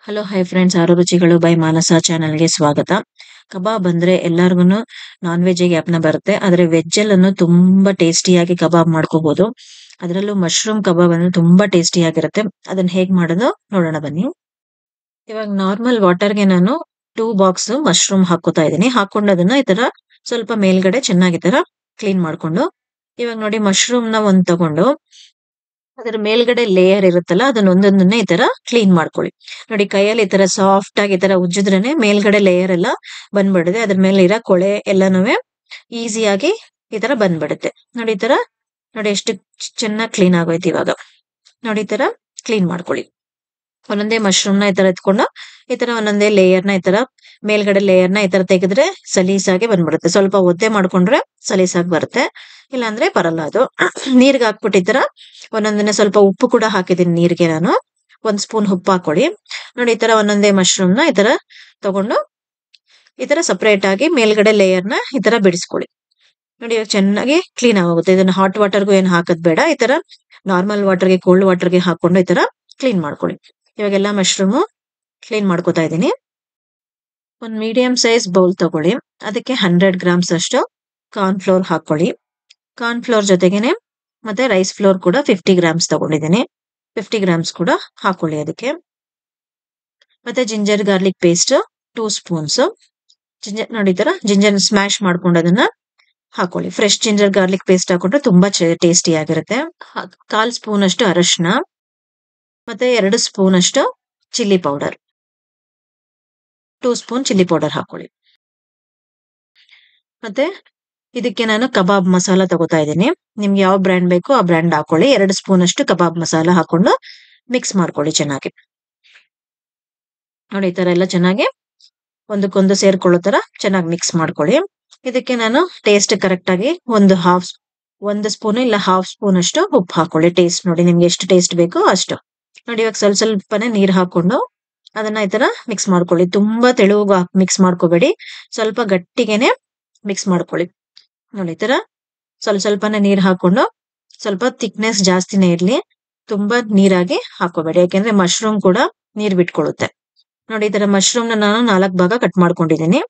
Hello hi friends, ಆರು ರುಚಿಗಳು by ಮಾನಸ ಚಾನೆಲ್ಗೆ ಸ್ವಾಗತ. ಕಬಾಬ್ ಅಂದ್ರೆ ಎಲ್ಲಾರ್ಗು ನಾನ್ ವೆಜ್ ಜ್ಞಾಪನ ಬರುತ್ತೆ. ಆದ್ರೆ ವೆಜ್ ಅಲ್ಲೂ ತುಂಬಾ ಟೇಸ್ಟಿಯಾಗಿ ಕಬಾಬ್ ಮಾಡ್ಕೋಬಹುದು. ಅದರಲ್ಲೂ ಮಶ್ರೂಮ್ ಕಬಾಬ್ ಅಂದ್ರೆ ತುಂಬಾ ಟೇಸ್ಟಿಯಾಗಿರುತ್ತೆ. ಅದನ್ನ ಹೇಗ್ ಮಾಡೋದು ನೋಡೋಣ ಬನ್ನಿ. ಇವಾಗ ನಾರ್ಮಲ್ ವಾಟರ್ಗೆ ನಾನು 2 ಬಾಕ್ಸ್ ಮಶ್ರೂಮ್ ಹಾಕೋತಾ ಇದ್ದೀನಿ. ಹಾಕೊಂಡು ಅದನ್ನ ಈ ತರ ಸ್ವಲ್ಪ ಮೇಲ್ಗಡೆ ಚೆನ್ನಾಗಿ ಈ ತರ ಕ್ಲೀನ್ ಮಾಡ್ಕೊಂಡು, ಇವಾಗ ನೋಡಿ ಮಶ್ರೂಮ್ ನ ಒಂದ್ ತಗೊಂಡು ಅದರ ಮೇಲ್ಗಡೆ ಲೇಯರ್ ಇರುತ್ತಲ್ಲ ಅದನ್ನ ಒಂದೊಂದನ್ನೇ ಈ ತರ ಕ್ಲೀನ್ ಮಾಡ್ಕೊಳ್ಳಿ. ನೋಡಿ ಕೈಯಲ್ಲಿ ಈ ತರ ಸಾಫ್ಟ್ ಆಗಿ ಈ ತರ ಉಜ್ಜಿದ್ರೇನೆ ಮೇಲ್ಗಡೆ ಲೇಯರ್ ಎಲ್ಲ ಬಂದ್ಬಿಡುತ್ತೆ. ಅದ್ರ ಮೇಲೆ ಇರೋ ಕೊಳೆ ಎಲ್ಲಾನು ಈಸಿಯಾಗಿ ಈ ತರ ಬಂದ್ಬಿಡುತ್ತೆ. ನೋಡಿ ಈ ತರ ನೋಡಿ ಎಷ್ಟು ಚೆನ್ನಾಗಿ ಕ್ಲೀನ್ ಆಗೋಯ್ತು. ಇವಾಗ ನೋಡಿ ಈ ತರ ಕ್ಲೀನ್ ಮಾಡ್ಕೊಳ್ಳಿ. ಒಂದೊಂದೇ ಮಶ್ರೂಮ್ ನ ಈ ತರ ಎತ್ಕೊಂಡು ಈ ತರ ಒಂದೊಂದೇ ಲೇಯರ್ ನ ಈ ತರ ಮೇಲ್ಗಡೆ ಲೇಯರ್ ನ ಈ ತರ ತೆಗೆದ್ರೆ ಸಲೀಸಾಗಿ ಬಂದ್ಬಿಡುತ್ತೆ. ಸ್ವಲ್ಪ ಒದ್ದೆ ಮಾಡ್ಕೊಂಡ್ರೆ ಸಲೀಸಾಗಿ ಬರುತ್ತೆ, ಇಲ್ಲಾಂದ್ರೆ ಬರಲ್ಲ ಅದು. ನೀರ್ಗೆ ಹಾಕ್ಬಿಟ್ಟು ಈ ತರ ಒಂದೊಂದನ್ನೇ ಸ್ವಲ್ಪ ಉಪ್ಪು ಕೂಡ ಹಾಕಿದೀನಿ ನೀರ್ಗೆ ನಾನು. 1 ಸ್ಪೂನ್ ಉಪ್ಪು ಹಾಕೊಳ್ಳಿ. ನೋಡಿ ಈ ತರ ಒಂದೊಂದೇ ಮಶ್ರೂಮ್ ನ ಈ ತರ ತಗೊಂಡು ಈ ತರ ಸಪರೇಟ್ ಆಗಿ ಮೇಲ್ಗಡೆ ಲೇಯರ್ ನ ಈ ತರ ಬಿಡಿಸ್ಕೊಳ್ಳಿ. ನೋಡಿ ಇವಾಗ ಚೆನ್ನಾಗಿ ಕ್ಲೀನ್ ಆಗೋಗುತ್ತೆ. ಇದನ್ನ ಹಾಟ್ ವಾಟರ್ಗೂ ಏನ್ ಹಾಕದ್ ಬೇಡ. ಈ ತರ ನಾರ್ಮಲ್ ವಾಟರ್ಗೆ ಕೋಲ್ಡ್ ವಾಟರ್ಗೆ ಹಾಕೊಂಡು ಈ ತರ ಕ್ಲೀನ್ ಮಾಡ್ಕೊಳ್ಳಿ. ಇವಾಗೆಲ್ಲ ಮಶ್ರೂಮ್ ಕ್ಲೀನ್ ಮಾಡ್ಕೊತಾ ಇದ್ದೀನಿ. ಒಂದ್ ಮೀಡಿಯಂ ಸೈಜ್ ಬೌಲ್ ತಗೊಳ್ಳಿ. ಅದಕ್ಕೆ 100 ಗ್ರಾಮ್ಸ್ ಅಷ್ಟು ಕಾರ್ನ್ ಫ್ಲೋರ್ ಹಾಕೊಳ್ಳಿ. ಕಾರ್ನ್ ಫ್ಲೋರ್ ಜೊತೆಗೇನೆ ಮತ್ತೆ ರೈಸ್ ಫ್ಲೋರ್ ಕೂಡ 50 ಗ್ರಾಮ್ಸ್ ತಗೊಂಡಿದ್ದೀನಿ. 50 ಗ್ರಾಮ್ಸ್ ಕೂಡ ಹಾಕೊಳ್ಳಿ ಅದಕ್ಕೆ. ಮತ್ತೆ ginger garlic paste 2 spoons. Ginger ನೋಡಿ ತರ ಜಿಂಜರ್ ಸ್ಮ್ಯಾಶ್ ಮಾಡ್ಕೊಂಡು ಅದನ್ನ ಹಾಕೊಳ್ಳಿ. ಫ್ರೆಶ್ ಜಿಂಜರ್ ಗಾರ್ಲಿಕ್ ಪೇಸ್ಟ್ ಹಾಕೊಂಡ್ರೆ ತುಂಬಾ ಟೇಸ್ಟಿ ಆಗಿರುತ್ತೆ. 1/4 ಸ್ಪೂನ್ ಅಷ್ಟು ಅರಶಿನ, ಮತ್ತೆ 2 ಸ್ಪೂನ್ ಅಷ್ಟು chilli powder, 2 spoon chilli powder ಹಾಕೊಳ್ಳಿ. ಮತ್ತೆ ಇದಕ್ಕೆ ನಾನು ಕಬಾಬ್ ಮಸಾಲ ತಗೋತಾ ಇದ್ದೀನಿ. ನಿಮ್ಗೆ ಯಾವ ಬ್ರ್ಯಾಂಡ್ ಬೇಕೋ ಆ ಬ್ರ್ಯಾಂಡ್ ಹಾಕೊಳ್ಳಿ. 2 ಸ್ಪೂನ್ ಅಷ್ಟು ಕಬಾಬ್ ಮಸಾಲ ಹಾಕೊಂಡು ಮಿಕ್ಸ್ ಮಾಡ್ಕೊಳ್ಳಿ ಚೆನ್ನಾಗಿ. ನೋಡಿ ಈ ತರ ಎಲ್ಲ ಚೆನ್ನಾಗಿ ಒಂದಕ್ಕೊಂದು ಸೇರ್ಕೊಳ್ಳೋ ತರ ಚೆನ್ನಾಗಿ ಮಿಕ್ಸ್ ಮಾಡ್ಕೊಳ್ಳಿ. ಇದಕ್ಕೆ ನಾನು ಟೇಸ್ಟ್ ಕರೆಕ್ಟ್ ಆಗಿ ಒಂದು ಸ್ಪೂನ್ ಇಲ್ಲ ಹಾಫ್ ಸ್ಪೂನ್ ಅಷ್ಟು ಉಪ್ಪು ಹಾಕೊಳ್ಳಿ. ಟೇಸ್ಟ್ ನೋಡಿ ನಿಮ್ಗೆ ಎಷ್ಟು ಟೇಸ್ಟ್ ಬೇಕೋ ಅಷ್ಟು. ನೋಡಿ ಇವಾಗ ಸ್ವಲ್ಪ ಸ್ವಲ್ಪನೇ ನೀರ್ ಹಾಕೊಂಡು ಅದನ್ನ ಈ ತರ ಮಿಕ್ಸ್ ಮಾಡ್ಕೊಳ್ಳಿ. ತುಂಬಾ ತೆಳುವಾಗಿ ಮಿಕ್ಸ್ ಮಾಡ್ಕೋಬೇಡಿ, ಸ್ವಲ್ಪ ಗಟ್ಟಿಗೆನೆ ಮಿಕ್ಸ್ ಮಾಡ್ಕೊಳ್ಳಿ. ನೋಡಿ ಈ ತರ ಸ್ವಲ್ಪ ಸ್ವಲ್ಪನೇ ನೀರ್ ಹಾಕೊಂಡು, ಸ್ವಲ್ಪ ಥಿಕ್ನೆಸ್ ಜಾಸ್ತಿನೇ ಇರ್ಲಿ, ತುಂಬಾ ನೀರಾಗಿ ಹಾಕೋಬೇಡಿ. ಯಾಕೆಂದ್ರೆ ಮಶ್ರೂಮ್ ಕೂಡ ನೀರ್ ಬಿಟ್ಕೊಳ್ಳುತ್ತೆ. ನೋಡಿ ಈ ತರ ಮಶ್ರೂಮ್ ನಾನು 4 ಭಾಗ ಕಟ್ ಮಾಡ್ಕೊಂಡಿದ್ದೀನಿ.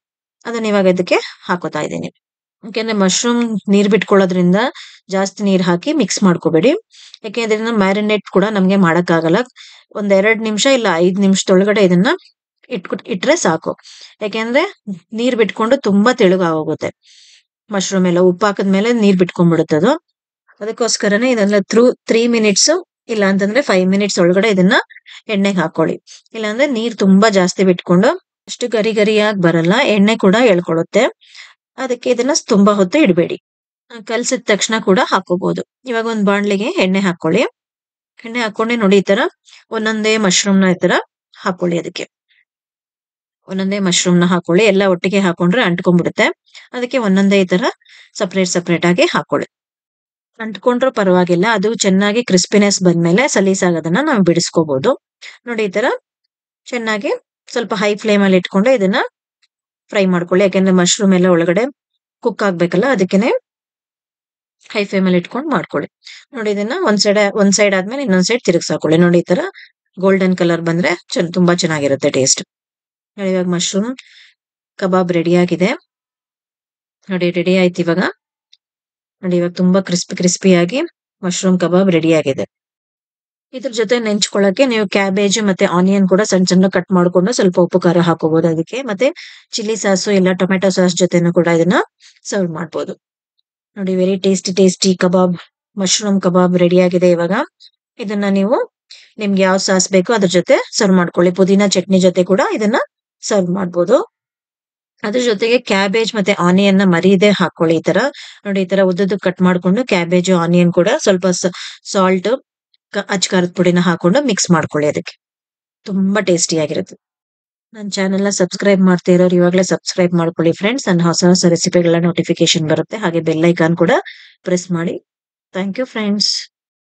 ಅದನ್ನ ಇವಾಗ ಇದಕ್ಕೆ ಹಾಕೋತಾ ಇದ್ದೀನಿ. ಯಾಕೆಂದ್ರೆ ಮಶ್ರೂಮ್ ನೀರ್ ಬಿಟ್ಕೊಳ್ಳೋದ್ರಿಂದ ಜಾಸ್ತಿ ನೀರ್ ಹಾಕಿ ಮಿಕ್ಸ್ ಮಾಡ್ಕೋಬೇಡಿ. ಯಾಕೆಂದ್ರೆ ಇದನ್ನ ಮ್ಯಾರಿನೇಟ್ ಕೂಡ ನಮ್ಗೆ ಮಾಡಕ್ ಆಗಲ್ಲ. 2 ನಿಮಿಷ ಇಲ್ಲ 5 ನಿಮಿಷದೊಳಗಡೆ ಇದನ್ನ ಇಟ್ರೆ ಸಾಕು. ಯಾಕೆಂದ್ರೆ ನೀರ್ ಬಿಟ್ಕೊಂಡು ತುಂಬಾ ತೆಳುಗಾಗೋಗುತ್ತೆ. ಮಶ್ರೂಮ್ ಎಲ್ಲ ಉಪ್ಪು ಹಾಕದ್ಮೇಲೆ ನೀರ್ ಬಿಟ್ಕೊಂಡ್ಬಿಡುತ್ತೆ ಅದು. ಅದಕ್ಕೋಸ್ಕರನೇ ಇದನ್ನ 3 ಮಿನಿಟ್ಸ್ ಇಲ್ಲ ಅಂತಂದ್ರೆ 5 ಮಿನಿಟ್ಸ್ ಒಳಗಡೆ ಇದನ್ನ ಎಣ್ಣೆಗೆ ಹಾಕೊಳ್ಳಿ. ಇಲ್ಲಾಂದ್ರೆ ನೀರ್ ತುಂಬಾ ಜಾಸ್ತಿ ಬಿಟ್ಕೊಂಡು ಅಷ್ಟು ಗರಿ ಗರಿಯಾಗಿ ಬರಲ್ಲ, ಎಣ್ಣೆ ಕೂಡ ಎಳ್ಕೊಳ್ಳುತ್ತೆ. ಅದಕ್ಕೆ ಇದನ್ನ ತುಂಬಾ ಹೊತ್ತು ಇಡಬೇಡಿ. ಕಲ್ಸಿದ ತಕ್ಷಣ ಕೂಡ ಹಾಕೋಬಹುದು. ಇವಾಗ ಒಂದ್ ಬಾಣ್ಲಿಗೆ ಎಣ್ಣೆ ಹಾಕೊಳ್ಳಿ. ಎಣ್ಣೆ ಹಾಕೊಂಡೆ ನೋಡಿ ಈ ತರ ಒಂದೊಂದೇ ಮಶ್ರೂಮ್ ನ ಈ ತರ ಹಾಕೊಳ್ಳಿ. ಅದಕ್ಕೆ ಒಂದೊಂದೇ ಮಶ್ರೂಮ್ ನ ಹಾಕೊಳ್ಳಿ. ಎಲ್ಲ ಒಟ್ಟಿಗೆ ಹಾಕೊಂಡ್ರೆ ಅಂಟ್ಕೊಂಡ್ಬಿಡುತ್ತೆ. ಅದಕ್ಕೆ ಒಂದೊಂದೇ ಈ ತರ ಸಪರೇಟ್ ಆಗಿ ಹಾಕೊಳ್ಳಿ. ಅಂಟ್ಕೊಂಡ್ರೂ ಪರವಾಗಿಲ್ಲ, ಅದು ಚೆನ್ನಾಗಿ ಕ್ರಿಸ್ಪಿನೆಸ್ ಬಂದ್ಮೇಲೆ ಸಲೀಸಾಗೋದನ್ನ ನಾವು ಬಿಡಿಸ್ಕೋಬಹುದು. ನೋಡಿ ಈ ತರ ಚೆನ್ನಾಗಿ ಸ್ವಲ್ಪ ಹೈ ಫ್ಲೇಮ್ ಅಲ್ಲಿ ಇಟ್ಕೊಂಡು ಇದನ್ನ ಫ್ರೈ ಮಾಡ್ಕೊಳ್ಳಿ. ಯಾಕೆಂದ್ರೆ ಮಶ್ರೂಮ್ ಎಲ್ಲ ಒಳಗಡೆ ಕುಕ್ ಆಗ್ಬೇಕಲ್ಲ, ಅದಕ್ಕೇನೆ ಹೈ ಫ್ಲೇಮ್ ಅಲ್ಲಿ ಇಟ್ಕೊಂಡು ಮಾಡ್ಕೊಳ್ಳಿ. ನೋಡಿ ಇದನ್ನ ಒಂದ್ ಸೈಡ್ ಆದ್ಮೇಲೆ ಇನ್ನೊಂದ್ ಸೈಡ್ ತಿರುಗಿಸಾಕೊಳ್ಳಿ. ನೋಡಿ ಈ ತರ ಗೋಲ್ಡನ್ ಕಲರ್ ಬಂದ್ರೆ ತುಂಬಾ ಚೆನ್ನಾಗಿರುತ್ತೆ ಟೇಸ್ಟ್. ನೋಡಿ ಇವಾಗ ಮಶ್ರೂಮ್ ಕಬಾಬ್ ರೆಡಿ ಆಗಿದೆ. ನೋಡಿ ರೆಡಿ ಆಯ್ತು ಇವಾಗ. ನೋಡಿ ಇವಾಗ ತುಂಬಾ ಕ್ರಿಸ್ಪಿಯಾಗಿ ಮಶ್ರೂಮ್ ಕಬಾಬ್ ರೆಡಿ ಆಗಿದೆ. ಇದ್ರ ಜೊತೆ ನೆಂಚ್ಕೊಳ್ಳಕ್ಕೆ ನೀವು ಕ್ಯಾಬೇಜ್ ಮತ್ತೆ ಆನಿಯನ್ ಕೂಡ ಸಣ್ಣ ಸಣ್ಣ ಕಟ್ ಮಾಡ್ಕೊಂಡು ಸ್ವಲ್ಪ ಉಪ್ಪು ಖಾರ ಹಾಕೋಬಹುದು ಅದಕ್ಕೆ. ಮತ್ತೆ ಚಿಲ್ಲಿ ಸಾಸು ಇಲ್ಲ ಟೊಮೆಟೊ ಸಾಸ್ ಜೊತೆನೂ ಕೂಡ ಇದನ್ನ ಸರ್ವ್ ಮಾಡ್ಬೋದು. ನೋಡಿ ವೆರಿ ಟೇಸ್ಟಿ ಕಬಾಬ್, ಮಶ್ರೂಮ್ ಕಬಾಬ್ ರೆಡಿ ಆಗಿದೆ. ಇವಾಗ ಇದನ್ನ ನೀವು ನಿಮ್ಗೆ ಯಾವ ಸಾಸ್ ಬೇಕೋ ಅದ್ರ ಜೊತೆ ಸರ್ವ್ ಮಾಡ್ಕೊಳ್ಳಿ. ಪುದೀನಾ ಚಟ್ನಿ ಜೊತೆ ಕೂಡ ಇದನ್ನ ಸರ್ವ್ ಮಾಡ್ಬೋದು. ಅದ್ರ ಜೊತೆಗೆ ಕ್ಯಾಬೇಜ್ ಮತ್ತೆ ಆನಿಯನ್ ನ ಮರೀದೆ ಹಾಕೊಳ್ಳಿ. ಈ ತರ ನೋಡಿ ಈ ತರ ಉದ್ದದ್ದು ಕಟ್ ಮಾಡ್ಕೊಂಡು ಕ್ಯಾಬೇಜ್ ಆನಿಯನ್ ಕೂಡ ಸ್ವಲ್ಪ ಸಾಲ್ಟ್ ಅಚ್ಚ ಖಾರದ ಪುಡಿನ ಹಾಕೊಂಡು ಮಿಕ್ಸ್ ಮಾಡ್ಕೊಳ್ಳಿ. ಅದಕ್ಕೆ ತುಂಬಾ ಟೇಸ್ಟಿ ಆಗಿರುತ್ತೆ. ನನ್ನ ಚಾನೆಲ್ ನ ಸಬ್ಸ್ಕ್ರೈಬ್ ಮಾಡ್ತಾ ಇರೋರು ಇವಾಗಲೇ ಸಬ್ಸ್ಕ್ರೈಬ್ ಮಾಡ್ಕೊಳ್ಳಿ ಫ್ರೆಂಡ್ಸ್. ನನ್ನ ಹೊಸ ರೆಸಿಪಿಗಳ ನೋಟಿಫಿಕೇಶನ್ ಬರುತ್ತೆ. ಹಾಗೆ ಬೆಲ್ ಐಕಾನ್ ಕೂಡ ಪ್ರೆಸ್ ಮಾಡಿ. Thank you friends.